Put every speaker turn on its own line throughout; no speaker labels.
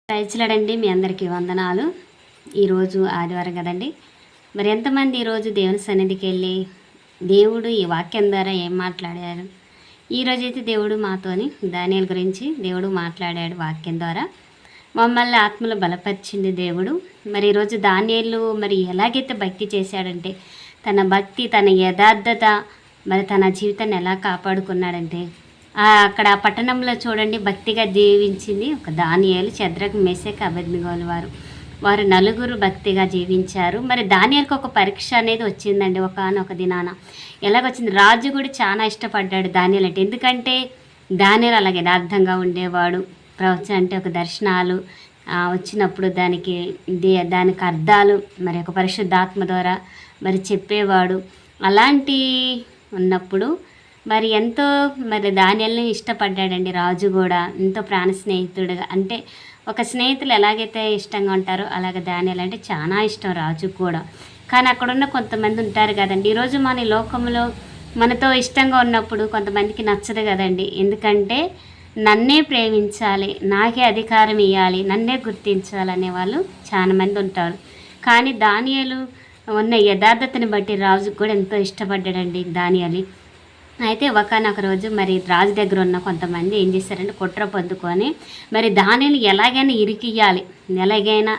ప్రైజ్లాడండి. మీ అందరికీ వందనాలు. ఈరోజు ఆదివారం కదండి. మరి ఎంతమంది ఈరోజు దేవుని సన్నిధికి వెళ్ళి దేవుడు ఈ వాక్యం ద్వారా ఏం మాట్లాడారు? ఈరోజైతే దేవుడు మాతోని దానియేలు గురించి దేవుడు మాట్లాడాడు వాక్యం ద్వారా. మమ్మల్ని ఆత్మలో బలపరిచింది దేవుడు. మరి ఈరోజు దానియేలు మరి ఎలాగైతే భక్తి చేశాడంటే, తన భక్తి, తన యథార్థత, మరి తన జీవితాన్ని ఎలా కాపాడుకున్నాడంటే, అక్కడ పట్టణంలో చూడండి భక్తిగా జీవించింది ఒక దానియేలు, షద్రకు, మెషకు, అబేద్నెగోలు వారు నలుగురు భక్తిగా జీవించారు. మరి దానియేలుకు ఒక పరీక్ష అనేది వచ్చిందండి ఒకానొక దినాన. ఎలాగొచ్చింది? రాజు కూడా చాలా ఇష్టపడ్డాడు దానియేలు అంటే. ఎందుకంటే దానియేలు అలాగే యథార్థంగా ఉండేవాడు. ప్రవచనం అంటే ఒక దర్శనాలు వచ్చినప్పుడు దానికి అర్థాలు మరి ఒక పరిశుద్ధాత్మ ద్వారా మరి చెప్పేవాడు. అలాంటి ఉన్నప్పుడు మరి ఎంతో దానియేలుని ఇష్టపడ్డాడండి రాజు కూడా. ఎంతో ప్రాణ స్నేహితుడుగా, అంటే ఒక స్నేహితులు ఎలాగైతే ఇష్టంగా ఉంటారో అలాగే దానియేలు అంటే చాలా ఇష్టం రాజుకు కూడా. కానీ అక్కడున్న కొంతమంది ఉంటారు కదండి. ఈరోజు మన లోకంలో మనతో ఇష్టంగా ఉన్నప్పుడు కొంతమందికి నచ్చదు కదండి. ఎందుకంటే నన్నే ప్రేమించాలి, నాకే అధికారం ఇవ్వాలి, నన్నే గుర్తించాలనే వాళ్ళు చాలామంది ఉంటారు. కానీ దానియేలు ఉన్న యథార్థతని బట్టి రాజుకు కూడా ఎంతో ఇష్టపడ్డాడండి దానియేలు. అయితే ఒకనొక రోజు మరి రాజు దగ్గర ఉన్న కొంతమంది ఏం చేశారంటే కుట్ర పొందుకొని మరి దానియేలు ఎలాగైనా ఇరికియ్యాలి, ఎలాగైనా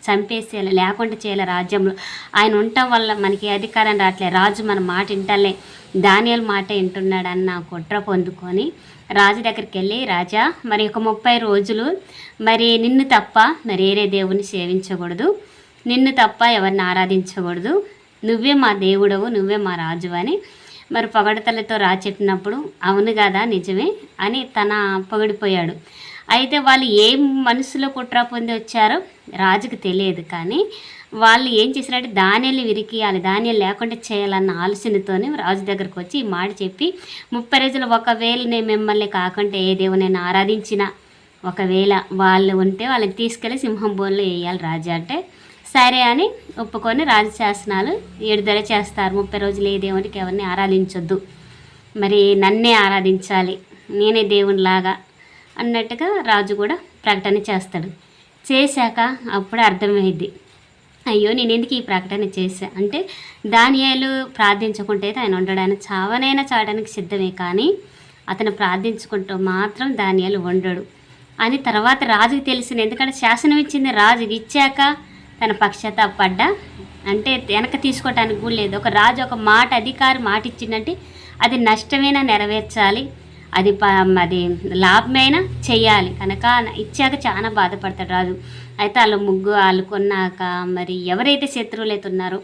చంపేసేయాలి, లేకుండా చేయాలి రాజ్యంలో. ఆయన ఉండటం వల్ల మనకి అధికారం రావట్లేదు, రాజు మన మాట వింటలే, దానియేలు మాట వింటున్నాడన్న కుట్ర పొందుకొని రాజు దగ్గరికి వెళ్ళి, రాజా మరి ఒక 30 రోజులు మరి నిన్ను తప్ప మరి వేరే దేవుని సేవించకూడదు, నిన్ను తప్ప ఎవరిని ఆరాధించకూడదు, నువ్వే మా దేవుడవు, నువ్వే మా రాజు అని మరి పొగడతలతో రాజు చెప్పినప్పుడు అవును కదా నిజమే అని తన పొగిడిపోయాడు. అయితే వాళ్ళు ఏం మనసులో కుట్ర పొంది వచ్చారో రాజుకు తెలియదు. కానీ వాళ్ళు ఏం చేశారంటే దానియేలుని విరికియాలి, దానియేలు లేకుండా చేయాలన్న ఆలోచనతోనే రాజు దగ్గరకు వచ్చి ఈ మాట చెప్పి 30 రోజులు ఒకవేళ నేను మిమ్మల్ని కాకుండా ఏ దేవునైనా ఆరాధించినా ఒకవేళ వాళ్ళు ఉంటే వాళ్ళని తీసుకెళ్ళి సింహం బోన్లో వేయాలి రాజు అంటే సరే అని ఒప్పుకొని రాజశాసనాలు విడుదల చేస్తారు. 30 రోజులు ఏ దేవునికి ఎవరిని ఆరాధించొద్దు, మరి నన్నే ఆరాధించాలి, నేనే దేవునిలాగా అన్నట్టుగా రాజు కూడా ప్రకటన చేస్తాడు. చేశాక అప్పుడు అర్థమైంది, అయ్యో నేను ఎందుకు ఈ ప్రకటన చేశా అంటే దానియేలు ప్రార్థించుకుంటే ఆయన ఉండడానికి చావనైనా చావడానికి సిద్ధమే, కానీ అతను ప్రార్థించుకుంటూ మాత్రం దానియేలు ఉండడు అని తర్వాత రాజుకి తెలిసింది. ఎందుకంటే శాసనం ఇచ్చింది రాజుకి, ఇచ్చాక తన పశ్చాత్తాపడ్డా అంటే వెనక తీసుకోవటానికి కూడా లేదు. ఒక రాజు ఒక మాట, అధికారి మాట ఇచ్చిందంటే అది నష్టమైనా నెరవేర్చాలి, అది లాభమైనా చెయ్యాలి. కనుక ఇచ్చాక చాలా బాధపడతాడు రాజు. అయితే వాళ్ళు కొన్నాక మరి ఎవరైతే శత్రువులు అయితే ఉన్నారో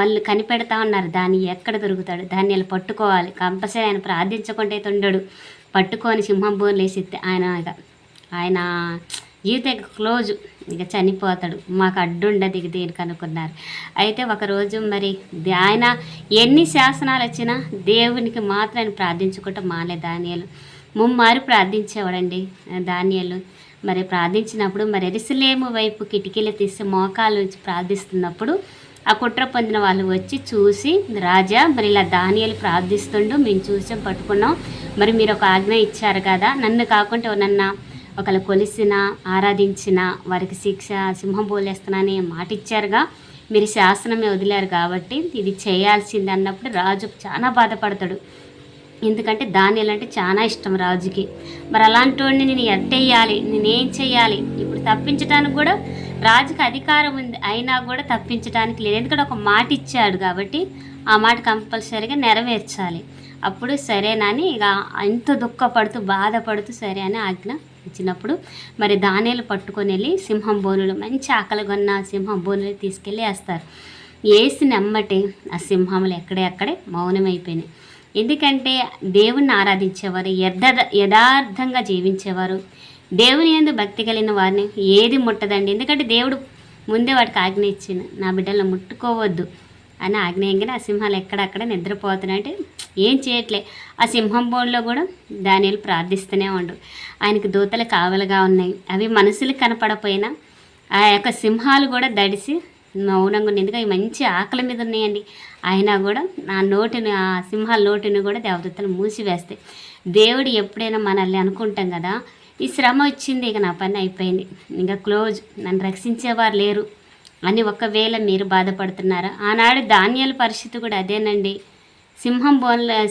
వాళ్ళు కనిపెడతా ఉన్నారు దాన్ని ఎక్కడ దొరుకుతాడు, దాన్ని వాళ్ళు పట్టుకోవాలి, కంపల్సరీ ఆయన ప్రార్థించకుండా అయితే ఉండడు. పట్టుకొని సింహం బోన్లు వేసి ఆయన జీవితం క్లోజు, ఇక చనిపోతాడు, మాకు అడ్డుండదు ఇక దేనికి అనుకున్నారు. అయితే ఒకరోజు మరి ఆయన ఎన్ని శాసనాలు వచ్చినా దేవునికి మాత్రం ఆయన ప్రార్థించుకుంటూ మాలే దానియేలు. ముమ్మారు ప్రార్థించేవాడండి దానియేలు. మరి ప్రార్థించినప్పుడు మరి యెరూషలేము వైపు కిటికీలు తీసి మోకాలు నుంచి ప్రార్థిస్తున్నప్పుడు ఆ కుట్ర పొందిన వాళ్ళు వచ్చి చూసి, రాజా మరి ఇలా దానియేలు ప్రార్థిస్తుండు, మేము చూసాం, పట్టుకున్నాం, మరి మీరు ఒక ఆజ్ఞ ఇచ్చారు కదా, నన్ను కాకుండా ఎవరన్నా ఒకళ్ళు కొలిసిన ఆరాధించిన వారికి శిక్ష సింహం బోలేస్తానని మాట ఇచ్చారుగా, మీరు శాసనమే వదిలేరు కాబట్టి ఇది చేయాల్సింది అన్నప్పుడు రాజు చాలా బాధపడతాడు. ఎందుకంటే దానియేలు అంటే చాలా ఇష్టం రాజుకి. మరి అలాంటి వాడిని నేను ఎట్టేయాలి, నేనేం చేయాలి? ఇప్పుడు తప్పించడానికి కూడా రాజుకి అధికారం ఉంది, అయినా కూడా తప్పించడానికి లేదు. ఎందుకంటే ఒక మాట ఇచ్చాడు కాబట్టి ఆ మాట కంపల్సరీగా నెరవేర్చాలి. అప్పుడు సరేనని ఇక ఎంతో దుఃఖపడుతూ బాధపడుతూ సరే అని ఆజ్ఞ ఇచ్చినప్పుడు మరి దానియేలు పట్టుకొని వెళ్ళి సింహం బోనులు, మంచి ఆకలిగొన్న సింహం బోనులు తీసుకెళ్ళి వేస్తారు. వేసిన అమ్మటే ఆ సింహములు ఎక్కడే మౌనమైపోయినాయి. ఎందుకంటే దేవుణ్ణి ఆరాధించేవారు, యథార్థంగా జీవించేవారు, దేవుని యందు భక్తి కలిగిన వారిని ఏది ముట్టదండి. ఎందుకంటే దేవుడు ముందే వాడికి ఆజ్ఞ ఇచ్చిన, నా బిడ్డలను ముట్టుకోవద్దు అని ఆజ్ఞ. ఆ సింహాలు ఎక్కడక్కడ నిద్రపోతున్నాయంటే ఏం చేయట్లే. ఆ సింహం బోన్లో కూడా దానియేలు ప్రార్థిస్తూనే ఉండరు. ఆయనకు దూతలు కావలుగా ఉన్నాయి, అవి మనుషులకు కనపడపోయినా ఆ యొక్క సింహాలు కూడా దడిసి మౌనంగా ఉంది. ఎందుకంటే మంచి ఆకలి మీద ఉన్నాయండి, అయినా కూడా ఆ సింహాల నోటిని కూడా దేవదూతలు మూసివేస్తాయి. దేవుడు ఎప్పుడైనా మనల్ని అనుకుంటాం కదా, ఈ శ్రమ వచ్చింది, ఇక నా పని అయిపోయింది, ఇంకా క్లోజ్, నన్ను రక్షించేవారు లేరు అని ఒకవేళ మీరు బాధపడుతున్నారా? ఆనాడు ధాన్యాల పరిస్థితి కూడా అదేనండి.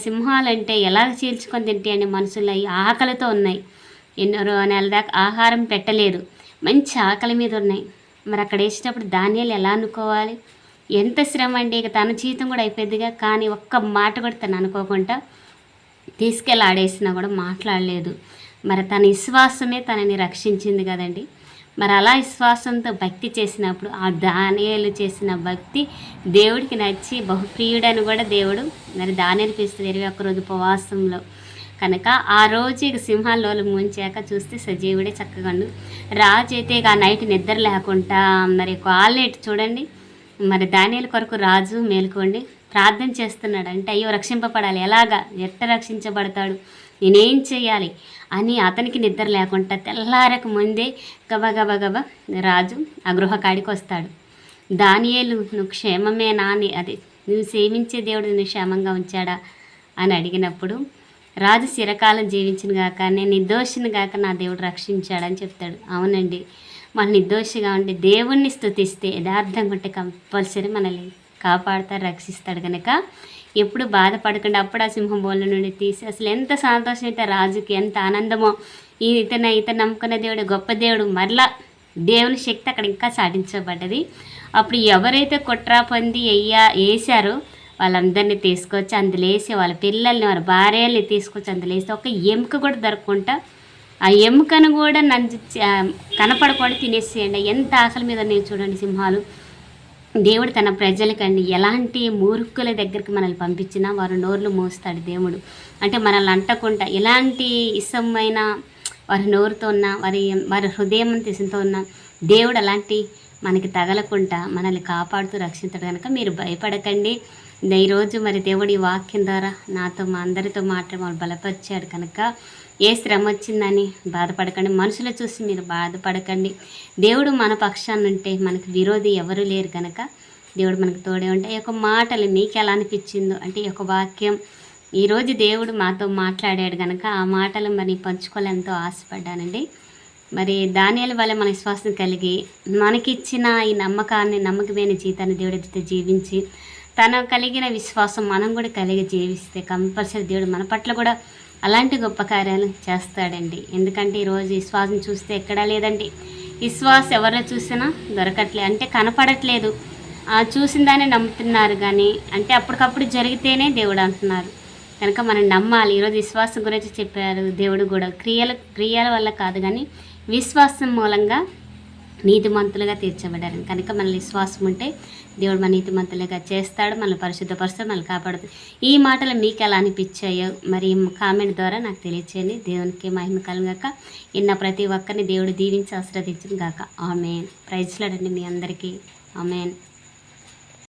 సింహాలంటే ఎలా చీల్చుకొని తింటాయని మనుషులు ఆకలితో ఉన్నాయి. ఎన్నో నెలల దాకా ఆహారం పెట్టలేదు, మంచి ఆకలి మీద ఉన్నాయి. మరి అక్కడ వేసేటప్పుడు ధాన్యాలు ఎలా అనుకోవాలి? ఎంత శ్రమ అండి. ఇక తన జీవితం కూడా అయిపోద్దిగా, కానీ ఒక్క మాట కూడా తను అనుకోకుండా తీసుకెళ్ళి ఆడేసినా కూడా మాట్లాడలేదు. మరి తన విశ్వాసమే తనని రక్షించింది కదండి. మరి అలా విశ్వాసంతో భక్తి చేసినప్పుడు ఆ దానియేలు చేసిన భక్తి దేవుడికి నచ్చి బహుప్రియుడని కూడా దేవుడు మరి దానియేలు పిలుస్తుంది 21 రోజు ఉపవాసంలో. కనుక ఆ రోజు ఇక సింహాల్లో ముంచాక చూస్తే సజీవుడే చక్కగాను. రాజు అయితే ఇక ఆ నైట్ నిద్ర లేకుండా మరి కాళ్ళేటి చూడండి. మరి దానియేలు కొరకు రాజు మేలుకోండి ప్రార్థన చేస్తున్నాడు. అంటే అయ్యో రక్షింపబడాలి, ఎలాగా, ఎట్ట రక్షించబడతాడు, నేనేం చేయాలి అని అతనికి నిద్ర లేకుండా తెల్లారక ముందే గబగబ రాజు ఆ గృహకాడికి వస్తాడు. దానియేలు నువ్వు క్షేమమేనా అని, అది నువ్వు సేవించే దేవుడు నువ్వు క్షేమంగా ఉంచాడా అని అడిగినప్పుడు రాజు చిరకాలం జీవించిన గాక, నేను నిర్దోషిని గాక నా దేవుడు రక్షించాడని చెప్తాడు. అవునండి, మన నిర్దోషిగా ఉండి దేవుణ్ణి స్తుతిస్తే యథార్థంగా ఉంటే కంపల్సరీ మనల్ని కాపాడుతాడు, రక్షిస్తాడు. కనుక ఎప్పుడు బాధపడకుండా అప్పుడు ఆ సింహం బోళ్ళ నుండి తీసి అసలు ఎంత సంతోషం అయితే రాజుకి, ఎంత ఆనందమో. ఇతను నమ్ముకున్న దేవుడు గొప్ప దేవుడు, మరలా దేవుని శక్తి అక్కడ ఇంకా సాధించబడ్డది. అప్పుడు ఎవరైతే కుట్రా పొంది వేసారో వాళ్ళందరినీ తీసుకొచ్చి అందులేసి వాళ్ళ పిల్లల్ని వాళ్ళ భార్యల్ని తీసుకొచ్చి అందులేసి ఒక ఎముక కూడా దొరకకుండా ఆ ఎముకను కూడా కనపడకుండా తినేసేయండి. ఎంత ఆకలి మీద నేను చూడండి సింహాలు. దేవుడు తన ప్రజలకండి ఎలాంటి మూర్ఖుల దగ్గరికి మనల్ని పంపించినా వారు నోర్లు మోస్తాడు దేవుడు. అంటే మనల్ని అంటకుండా ఎలాంటి ఇష్టమైన వారి నోరుతో ఉన్న వారి హృదయం తీసితో ఉన్న దేవుడు అలాంటి మనకి తగలకుండా మనల్ని కాపాడుతూ రక్షించడు. కనుక మీరు భయపడకండి. ఈరోజు మరి దేవుడి వాక్యం ద్వారా నాతో మా అందరితో మాట్లాడి బలపరిచాడు. కనుక ఏ శ్రమ వచ్చిందని బాధపడకండి, మనుషులు చూసి మీరు బాధపడకండి. దేవుడు మన పక్షాన్ని ఉంటే మనకు విరోధి ఎవరు లేరు. కనుక దేవుడు మనకు తోడే ఉంటే ఈ యొక్క మాటలు మీకు ఎలా అనిపించిందో, అంటే ఈ యొక్క వాక్యం ఈరోజు దేవుడు మాతో మాట్లాడాడు కనుక ఆ మాటలు మరి పంచుకోవాలంతో ఆశపడ్డానండి. మరి దానియేలు వల్ల మన విశ్వాసం కలిగి మనకిచ్చిన ఈ నమ్మకమైన జీవితాన్ని దేవుడితో జీవించి తన కలిగిన విశ్వాసం మనం కూడా కలిగి జీవిస్తే కంపల్సరీ దేవుడు మన పట్ల కూడా అలాంటి గొప్ప కార్యాలు చేస్తాడండి. ఎందుకంటే ఈరోజు విశ్వాసం చూస్తే ఎక్కడా లేదండి. విశ్వాసం ఎవరో చూసినా దొరకట్లేదు, అంటే కనపడట్లేదు. చూసిన దాన్ని నమ్ముతున్నారు కానీ అంటే అప్పటికప్పుడు జరిగితేనే దేవుడు అంటున్నారు. కనుక మనం నమ్మాలి. ఈరోజు విశ్వాసం గురించి చెప్పారు దేవుడు కూడా. క్రియల వల్ల కాదు కానీ విశ్వాసం మూలంగా నీతిమంతులుగా తీర్చబడ్డారు. కనుక మన విశ్వాసం ఉంటే దేవుడు మన నీతిమంతులుగా చేస్తాడు, మనల్ని పరిశుద్ధపరుస్తాడు, మనల్ని కాపాడుతాడు. ఈ మాటలు మీకు ఎలా అనిపించాయో మరి కామెంట్ ద్వారా నాకు తెలియచేయండి. దేవునికి మహిమ కలుగాక. ఇన్న ప్రతి ఒక్కరిని దేవుడు దీవించి ఆశీర్వదించును గాక. ఆమేన్. ప్రైజ్ లార్డ్ అండి మీ అందరికీ. ఆమేన్.